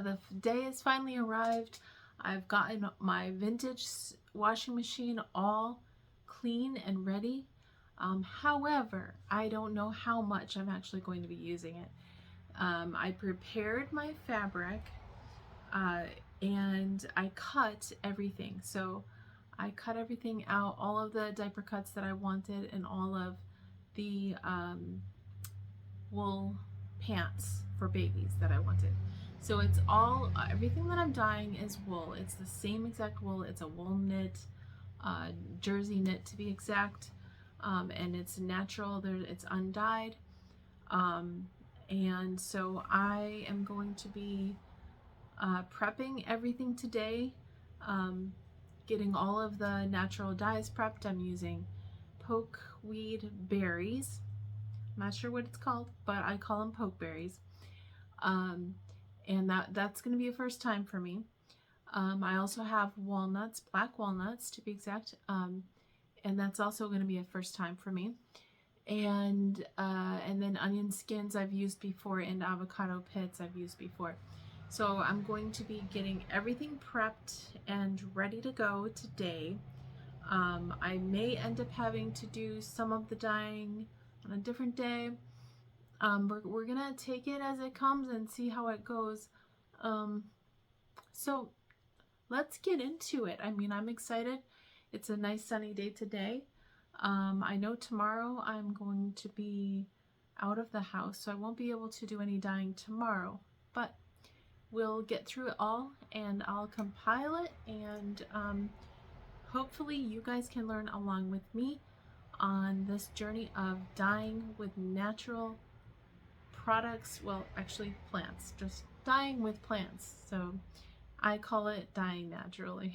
The day has finally arrived. I've gotten my vintage washing machine all clean and ready. However, I don't know how much I'm actually going to be using it. I prepared my fabric and I cut everything. So I cut everything out, all of the diaper cuts that I wanted and all of the wool pants for babies that I wanted. So it's all, everything that I'm dyeing is wool. It's the same exact wool. It's a wool knit, jersey knit to be exact, and it's natural. It's undyed, and so I am going to be prepping everything today, getting all of the natural dyes prepped. I'm using pokeweed berries. I'm not sure what it's called, but I call them pokeberries. And that's going to be a first time for me. I also have walnuts, black walnuts to be exact, and that's also going to be a first time for me. And then onion skins I've used before, and avocado pits I've used before. So I'm going to be getting everything prepped and ready to go today. I may end up having to do some of the dyeing on a different day. We're gonna take it as it comes and see how it goes. So let's get into it. I mean, I'm excited. It's a nice sunny day today. I know tomorrow I'm going to be out of the house, so I won't be able to do any dyeing tomorrow, but we'll get through it all and I'll compile it, and hopefully you guys can learn along with me on this journey of dyeing with natural products. Well, actually plants, just dyeing with plants. So I call it dyeing naturally.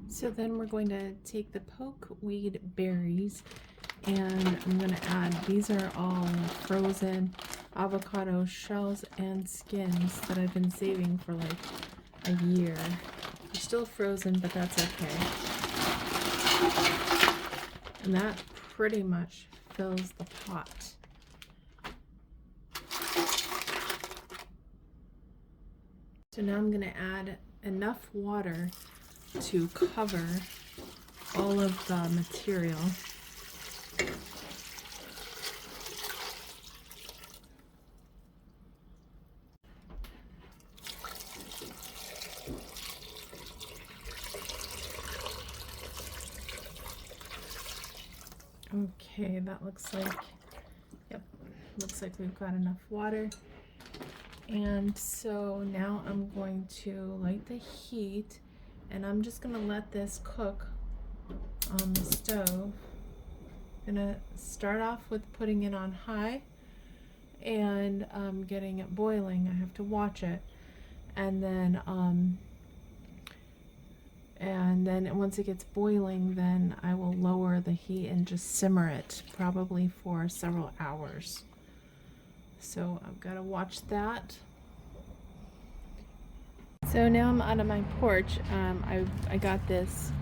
So then we're going to take the pokeweed berries and I'm going to add, these are all frozen avocado shells and skins that I've been saving for like a year. They're still frozen, but that's okay. And that pretty much fills the pot. So now I'm going to add enough water to cover all of the material. Okay, that looks like, yep, looks like we've got enough water. And so now I'm going to light the heat, and I'm just gonna let this cook on the stove. I'm gonna start off with putting it on high and getting it boiling. I have to watch it, and then once it gets boiling, then I will lower the heat and just simmer it, probably for several hours. So I've got to watch that. So now I'm out of my porch. I got this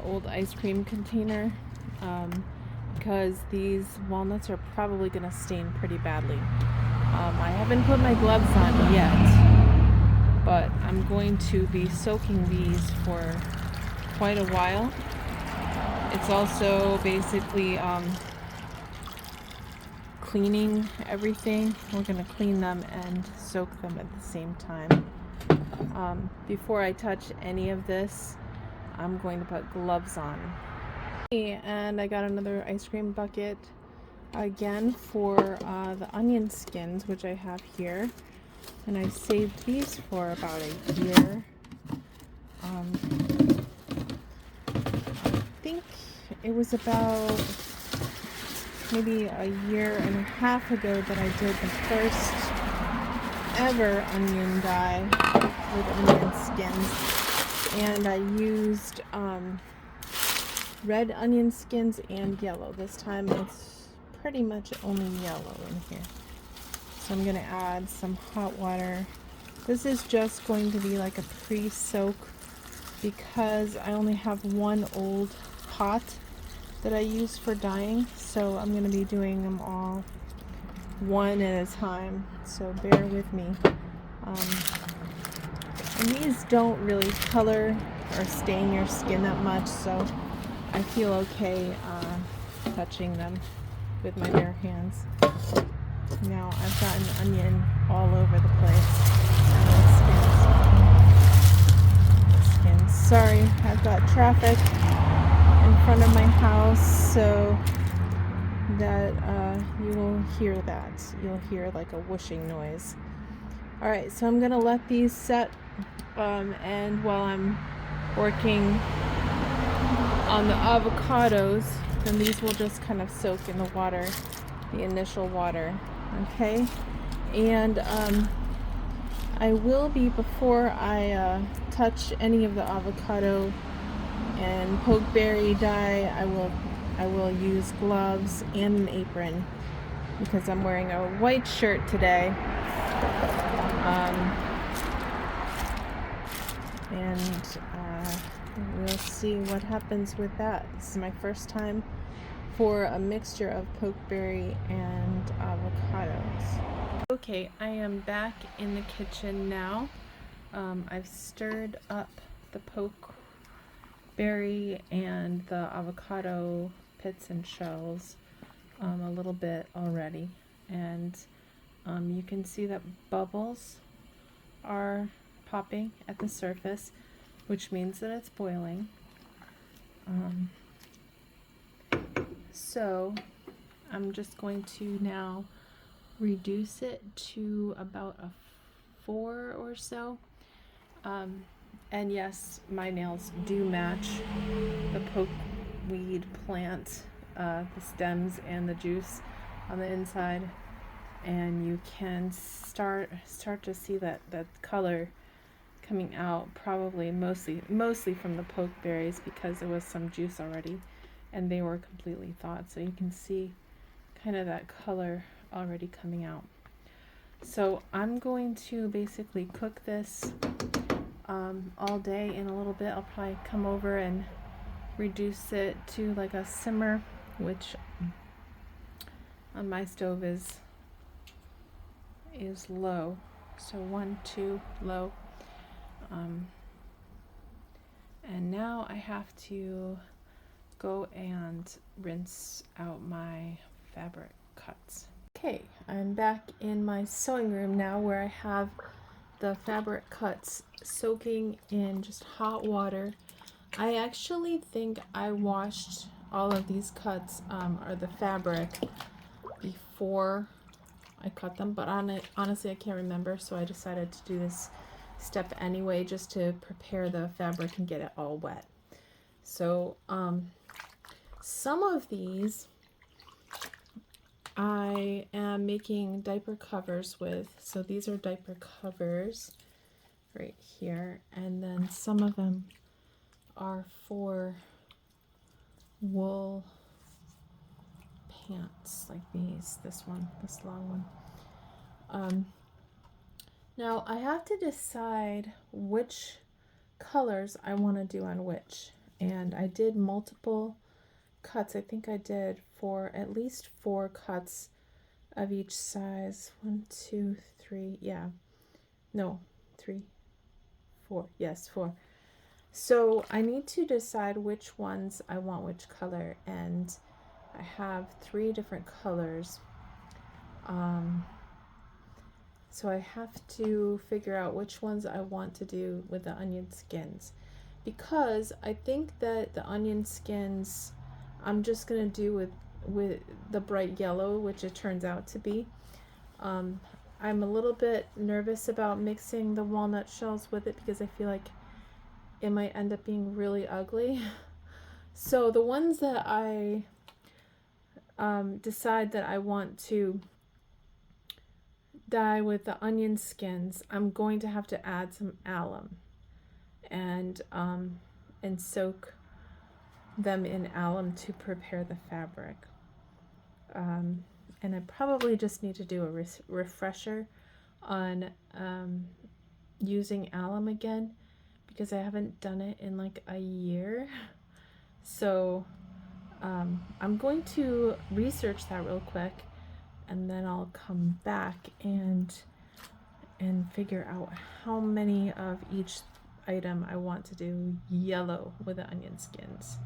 old ice cream container because these walnuts are probably going to stain pretty badly. I haven't put my gloves on yet, but I'm going to be soaking these for quite a while. It's also basically cleaning everything. We're going to clean them and soak them at the same time. Before I touch any of this, I'm going to put gloves on. And I got another ice cream bucket again for the onion skins, which I have here. And I saved these for about a year. I think it was about maybe a year and a half ago that I did the first ever onion dye with onion skins, and I used red onion skins and yellow. This time it's pretty much only yellow in here. So I'm going to add some hot water This is just going to be like a pre-soak because I only have one old pot that I use for dyeing, so I'm going to be doing them all one at a time, so bear with me. And these don't really color or stain your skin that much, so I feel okay touching them with my bare hands. Now I've got an onion all over the place. Skin. Sorry, I've got traffic in front of my house, so that you will hear that. You'll hear like a whooshing noise. Alright, so I'm going to let these set, and while I'm working on the avocados, then these will just kind of soak in the water, the initial water, okay? And I will be, before I touch any of the avocado and pokeberry dye, I will use gloves and an apron because I'm wearing a white shirt today. And we'll see what happens with that. This is my first time for a mixture of pokeberry and avocados. Okay, I am back in the kitchen now. I've stirred up the pokeberry and the avocado pits and shells a little bit already, and you can see that bubbles are popping at the surface, which means that it's boiling. So I'm just going to now reduce it to about a 4 or so. And yes, my nails do match the pokeweed plant, the stems and the juice on the inside, and you can start to see that color coming out, probably mostly from the pokeberries because there was some juice already and they were completely thawed, so you can see kind of that color already coming out. So I'm going to basically cook this all day. In a little bit I'll probably come over and reduce it to like a simmer, which on my stove is low, so 1, 2 low. And now I have to go and rinse out my fabric cuts. Okay, I'm back in my sewing room now, where I have the fabric cuts soaking in just hot water. I actually think I washed all of these cuts, or the fabric, before I cut them, but honestly I can't remember, so I decided to do this step anyway, just to prepare the fabric and get it all wet. So some of these I am making diaper covers with, so these are diaper covers right here, and then some of them are for wool pants, like these, this long one. Now I have to decide which colors I want to do on which, and I did multiple cuts. I think I did for at least 4 cuts of each size. 1, 2, 3, yeah, no, 3, 4, yes, 4. So I need to decide which ones I want which color, and I have 3 different colors. So I have to figure out which ones I want to do with the onion skins, because I think that the onion skins I'm just gonna do with the bright yellow, which it turns out to be. I'm a little bit nervous about mixing the walnut shells with it because I feel like it might end up being really ugly. So the ones that I decide that I want to dye with the onion skins, I'm going to have to add some alum and soak them in alum to prepare the fabric. And I probably just need to do a refresher on using alum again because I haven't done it in like a year. So I'm going to research that real quick, and then I'll come back and figure out how many of each item I want to do yellow with the onion skins.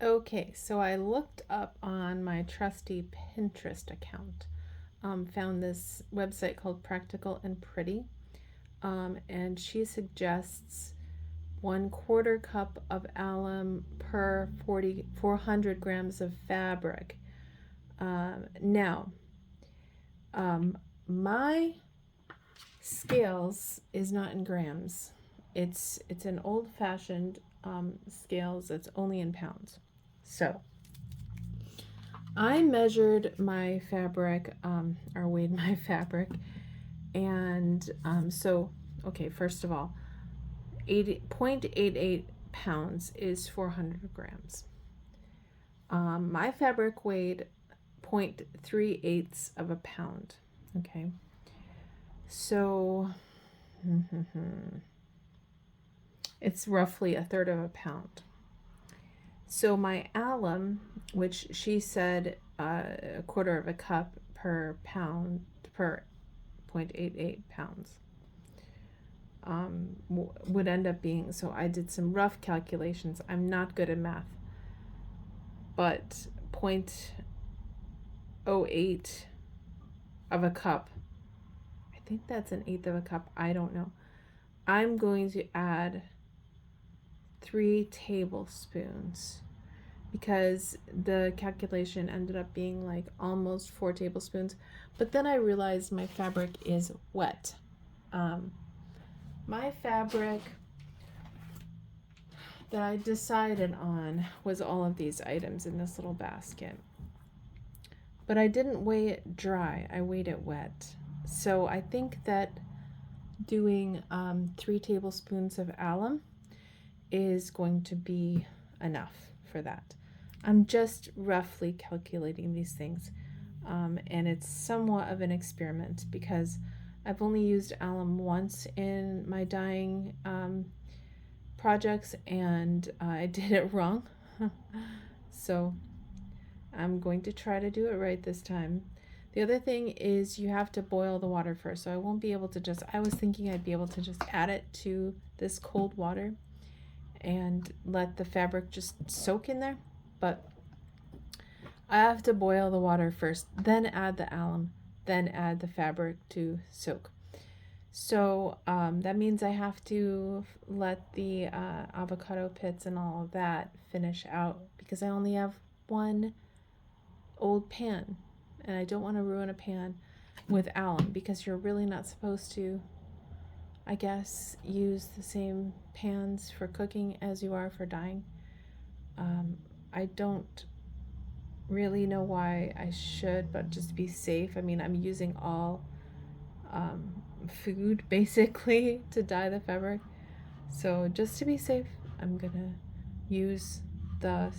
Okay, so I looked up on my trusty Pinterest account, found this website called Practical and Pretty, and she suggests 1/4 cup of alum per 400 grams of fabric. Now, my scales is not in grams. It's an old-fashioned scales that's only in pounds. So I measured my fabric, or weighed my fabric, and so okay, first of all, 0.88 pounds is 400 grams. My fabric weighed 0.38 of a pound. Okay, so it's roughly 1/3 of a pound. So my alum, which she said 1/4 of a cup per pound per 0.88 pounds, would end up being, so I did some rough calculations. I'm not good at math, but 0.08 of a cup, I think that's 1/8 of a cup, I don't know. I'm going to add 3 tablespoons because the calculation ended up being like almost 4 tablespoons, but then I realized my fabric is wet. My fabric that I decided on was all of these items in this little basket, but I didn't weigh it dry, I weighed it wet. So I think that doing 3 tablespoons of alum is going to be enough for that. I'm just roughly calculating these things, and it's somewhat of an experiment because I've only used alum once in my dyeing projects, and I did it wrong. So I'm going to try to do it right this time. The other thing is you have to boil the water first, so I won't be able to just, I was thinking I'd be able to just add it to this cold water and let the fabric just soak in there, but I have to boil the water first, then add the alum, then add the fabric to soak. So that means I have to let the avocado pits and all of that finish out because I only have one old pan, and I don't want to ruin a pan with alum because you're really not supposed to, I guess, use the same pans for cooking as you are for dyeing. I don't really know why I should, but just to be safe, I mean, I'm using all food basically to dye the fabric. So just to be safe, I'm gonna use the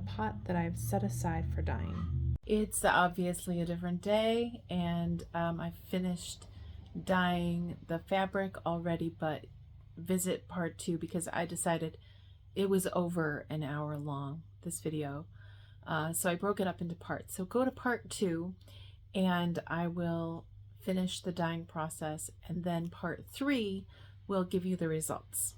pot that I've set aside for dyeing. It's obviously a different day, and I finished dyeing the fabric already, but visit part 2 because I decided it was over an hour long, this video. So I broke it up into parts. So go to part 2 and I will finish the dyeing process, and then part 3 will give you the results.